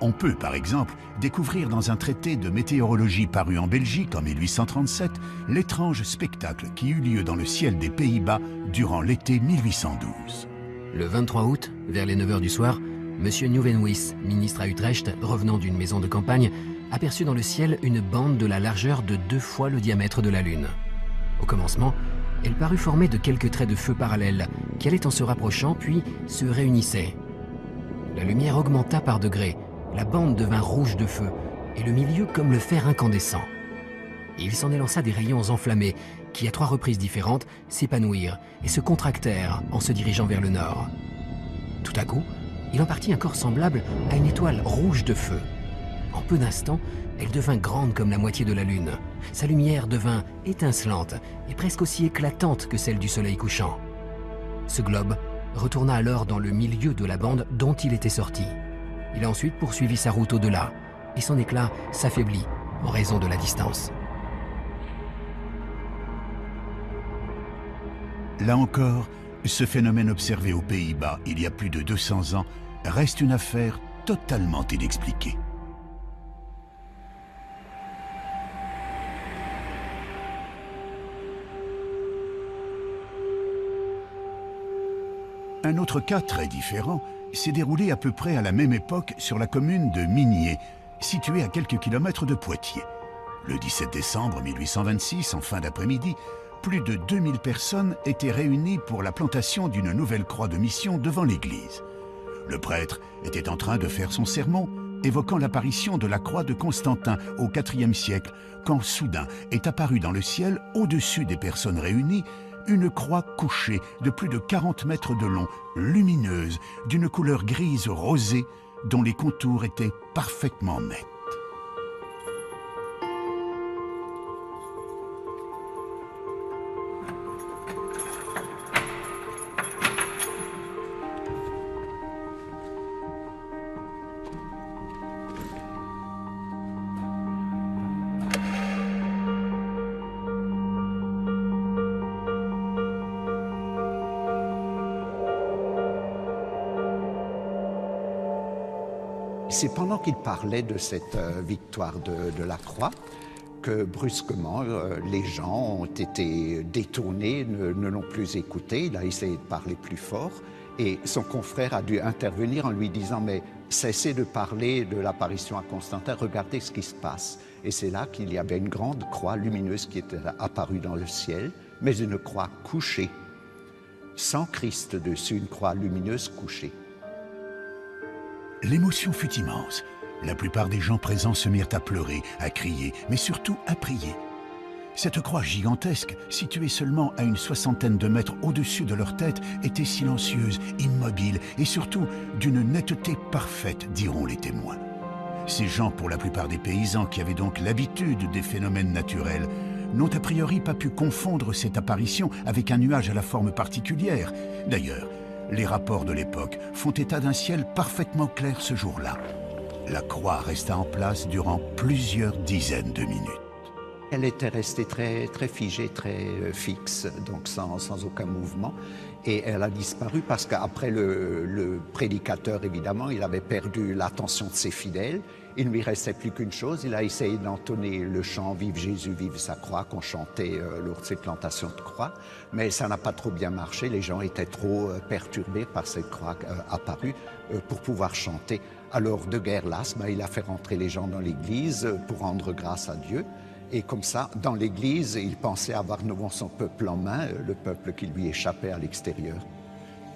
On peut par exemple découvrir dans un traité de météorologie paru en Belgique en 1837 l'étrange spectacle qui eut lieu dans le ciel des Pays-Bas durant l'été 1812. Le 23 août, vers les 9 h du soir, M. Nieuwenhuis, ministre à Utrecht, revenant d'une maison de campagne, aperçut dans le ciel une bande de la largeur de 2 fois le diamètre de la Lune. Au commencement, elle parut formée de quelques traits de feu parallèles, qui allaient en se rapprochant puis se réunissaient. La lumière augmenta par degrés, la bande devint rouge de feu, et le milieu comme le fer incandescent. Et il s'en élança des rayons enflammés, qui à 3 reprises différentes s'épanouirent et se contractèrent en se dirigeant vers le nord. Tout à coup, il en partit un corps semblable à une étoile rouge de feu. En peu d'instants, elle devint grande comme la moitié de la Lune. Sa lumière devint étincelante et presque aussi éclatante que celle du soleil couchant. Ce globe retourna alors dans le milieu de la bande dont il était sorti. Il a ensuite poursuivi sa route au-delà, et son éclat s'affaiblit en raison de la distance. Là encore, ce phénomène observé aux Pays-Bas il y a plus de 200 ans reste une affaire totalement inexpliquée. Un autre cas très différent s'est déroulé à peu près à la même époque sur la commune de Migné, située à quelques kilomètres de Poitiers. Le 17 décembre 1826, en fin d'après-midi, plus de 2000 personnes étaient réunies pour la plantation d'une nouvelle croix de mission devant l'église. Le prêtre était en train de faire son sermon, évoquant l'apparition de la croix de Constantin au IVe siècle, quand soudain est apparue dans le ciel, au-dessus des personnes réunies, une croix couchée de plus de 40 mètres de long, lumineuse, d'une couleur grise rosée, dont les contours étaient parfaitement nets. C'est pendant qu'il parlait de cette victoire de la croix que brusquement les gens ont été détournés, ne l'ont plus écouté. Il a essayé de parler plus fort et son confrère a dû intervenir en lui disant « mais cessez de parler de l'apparition à Constantin, regardez ce qui se passe ». Et c'est là qu'il y avait une grande croix lumineuse qui était apparue dans le ciel, mais une croix couchée, sans Christ dessus, une croix lumineuse couchée. L'émotion fut immense. La plupart des gens présents se mirent à pleurer, à crier, mais surtout à prier. Cette croix gigantesque, située seulement à une 60aine de mètres au-dessus de leur tête, était silencieuse, immobile et surtout d'une netteté parfaite, diront les témoins. Ces gens, pour la plupart des paysans qui avaient donc l'habitude des phénomènes naturels, n'ont a priori pas pu confondre cette apparition avec un nuage à la forme particulière. D'ailleurs, les rapports de l'époque font état d'un ciel parfaitement clair ce jour-là. La croix resta en place durant plusieurs dizaines de minutes. Elle était restée très figée, très fixe, donc sans aucun mouvement. Et elle a disparu parce qu'après le prédicateur, évidemment, il avait perdu l'attention de ses fidèles. il ne lui restait plus qu'une chose, il a essayé d'entonner le chant « Vive Jésus, vive sa croix » qu'on chantait lors de ces plantations de croix, mais ça n'a pas trop bien marché, les gens étaient trop perturbés par cette croix apparue pour pouvoir chanter. Alors de guerre lasse, il a fait rentrer les gens dans l'église pour rendre grâce à Dieu. Et comme ça, dans l'église, il pensait avoir nouveau son peuple en main, le peuple qui lui échappait à l'extérieur.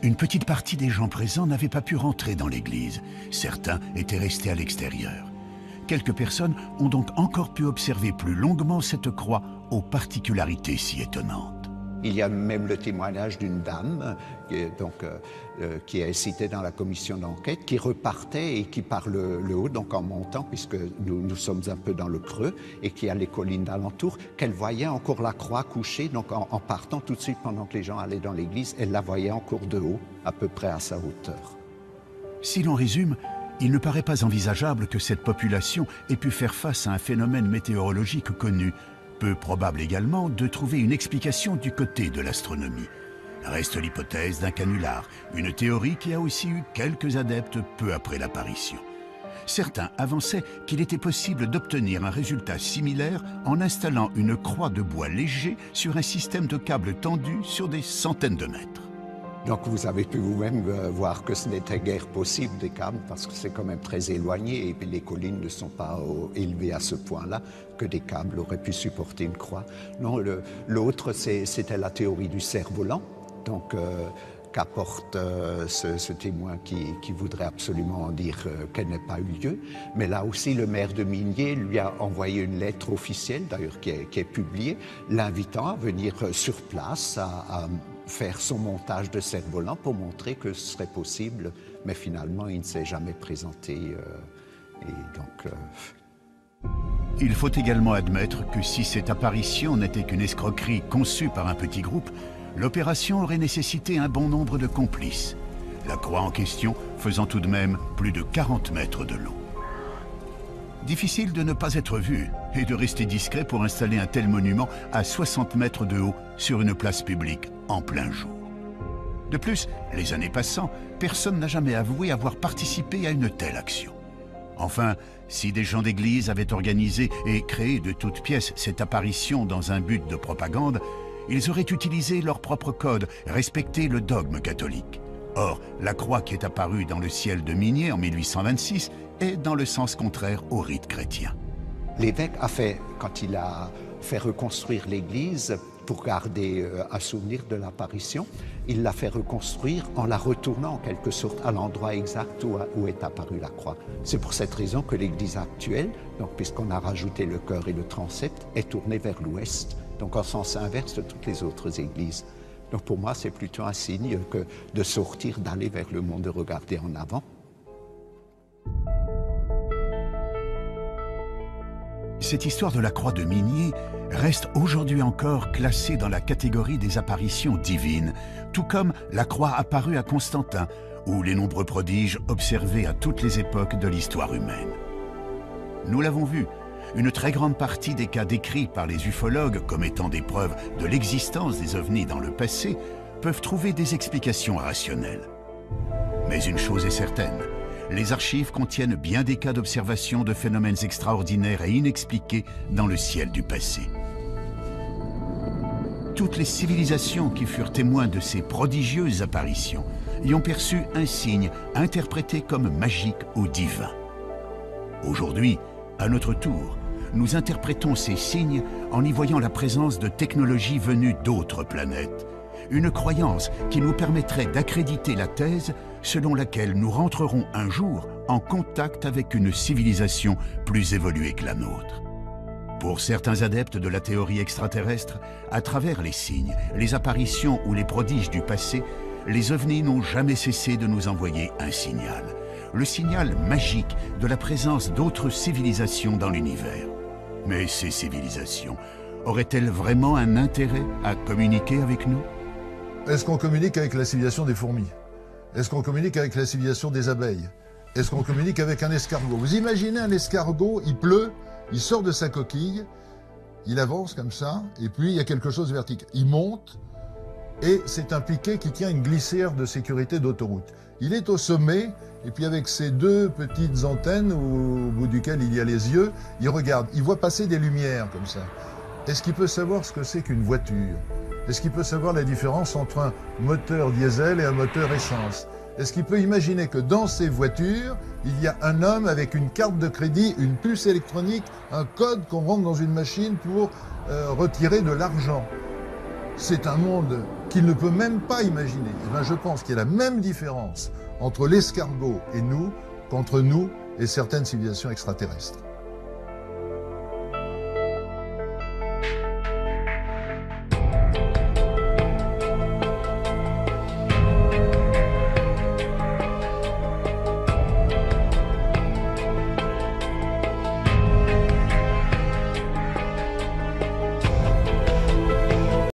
Une petite partie des gens présents n'avaient pas pu rentrer dans l'église. Certains étaient restés à l'extérieur. Quelques personnes ont donc encore pu observer plus longuement cette croix aux particularités si étonnantes. Il y a même le témoignage d'une dame qui est citée dans la commission d'enquête, qui repartait et qui par le haut, donc en montant, puisque nous sommes un peu dans le creux, et qui a les collines d'alentour, qu'elle voyait encore la croix couchée, donc en partant tout de suite pendant que les gens allaient dans l'église, elle la voyait encore de haut, à peu près à sa hauteur. Si l'on résume, il ne paraît pas envisageable que cette population ait pu faire face à un phénomène météorologique connu. Peu probable également de trouver une explication du côté de l'astronomie. Reste l'hypothèse d'un canular, une théorie qui a aussi eu quelques adeptes peu après l'apparition. Certains avançaient qu'il était possible d'obtenir un résultat similaire en installant une croix de bois léger sur un système de câbles tendus sur des centaines de mètres. Donc vous avez pu vous-même voir que ce n'était guère possible des câbles parce que c'est quand même très éloigné et puis les collines ne sont pas élevées à ce point-là que des câbles auraient pu supporter une croix. Non, l'autre c'était la théorie du cerf-volant, donc qu'apporte ce témoin qui voudrait absolument dire qu'elle n'ait pas eu lieu. Mais là aussi, le maire de Migné lui a envoyé une lettre officielle, d'ailleurs qui est publiée, l'invitant à venir sur place, à faire son montage de cerf-volant pour montrer que ce serait possible. Mais finalement, il ne s'est jamais présenté. Il faut également admettre que si cette apparition n'était qu'une escroquerie conçue par un petit groupe, l'opération aurait nécessité un bon nombre de complices, la croix en question faisant tout de même plus de 40 mètres de long. Difficile de ne pas être vu et de rester discret pour installer un tel monument à 60 mètres de haut sur une place publique en plein jour. De plus, les années passant, personne n'a jamais avoué avoir participé à une telle action. Enfin, si des gens d'église avaient organisé et créé de toutes pièces cette apparition dans un but de propagande, ils auraient utilisé leur propre code, respecté le dogme catholique. Or, la croix qui est apparue dans le ciel de Migné en 1826 est dans le sens contraire au rite chrétien. L'évêque a fait, quand il a fait reconstruire l'église pour garder un souvenir de l'apparition, il l'a fait reconstruire en la retournant en quelque sorte à l'endroit exact où est apparue la croix. C'est pour cette raison que l'église actuelle, donc puisqu'on a rajouté le chœur et le transept, est tournée vers l'ouest, donc en sens inverse de toutes les autres églises. Donc pour moi, c'est plutôt un signe que de sortir, d'aller vers le monde, de regarder en avant. Cette histoire de la croix de Migné reste aujourd'hui encore classée dans la catégorie des apparitions divines, tout comme la croix apparue à Constantin ou les nombreux prodiges observés à toutes les époques de l'histoire humaine. Nous l'avons vu, une très grande partie des cas décrits par les ufologues comme étant des preuves de l'existence des ovnis dans le passé peuvent trouver des explications rationnelles. Mais une chose est certaine, les archives contiennent bien des cas d'observation de phénomènes extraordinaires et inexpliqués dans le ciel du passé. Toutes les civilisations qui furent témoins de ces prodigieuses apparitions y ont perçu un signe interprété comme magique ou divin. Aujourd'hui, à notre tour, nous interprétons ces signes en y voyant la présence de technologies venues d'autres planètes. Une croyance qui nous permettrait d'accréditer la thèse selon laquelle nous rentrerons un jour en contact avec une civilisation plus évoluée que la nôtre. Pour certains adeptes de la théorie extraterrestre, à travers les signes, les apparitions ou les prodiges du passé, les ovnis n'ont jamais cessé de nous envoyer un signal. Le signal magique de la présence d'autres civilisations dans l'univers. Mais ces civilisations auraient-elles vraiment un intérêt à communiquer avec nous? Est-ce qu'on communique avec la civilisation des fourmis? Est-ce qu'on communique avec la civilisation des abeilles? Est-ce qu'on communique avec un escargot? Vous imaginez un escargot, il pleut, il sort de sa coquille, il avance comme ça, et puis il y a quelque chose de vertical. Il monte, et c'est un piquet qui tient une glissière de sécurité d'autoroute. Il est au sommet, et puis avec ses deux petites antennes au bout duquel il y a les yeux, il regarde, il voit passer des lumières comme ça. Est-ce qu'il peut savoir ce que c'est qu'une voiture? Est-ce qu'il peut savoir la différence entre un moteur diesel et un moteur essence? Est-ce qu'il peut imaginer que dans ces voitures, il y a un homme avec une carte de crédit, une puce électronique, un code qu'on rentre dans une machine pour retirer de l'argent? C'est un monde qu'il ne peut même pas imaginer. Et bien, je pense qu'il y a la même différence entre l'escargot et nous qu'entre nous et certaines civilisations extraterrestres.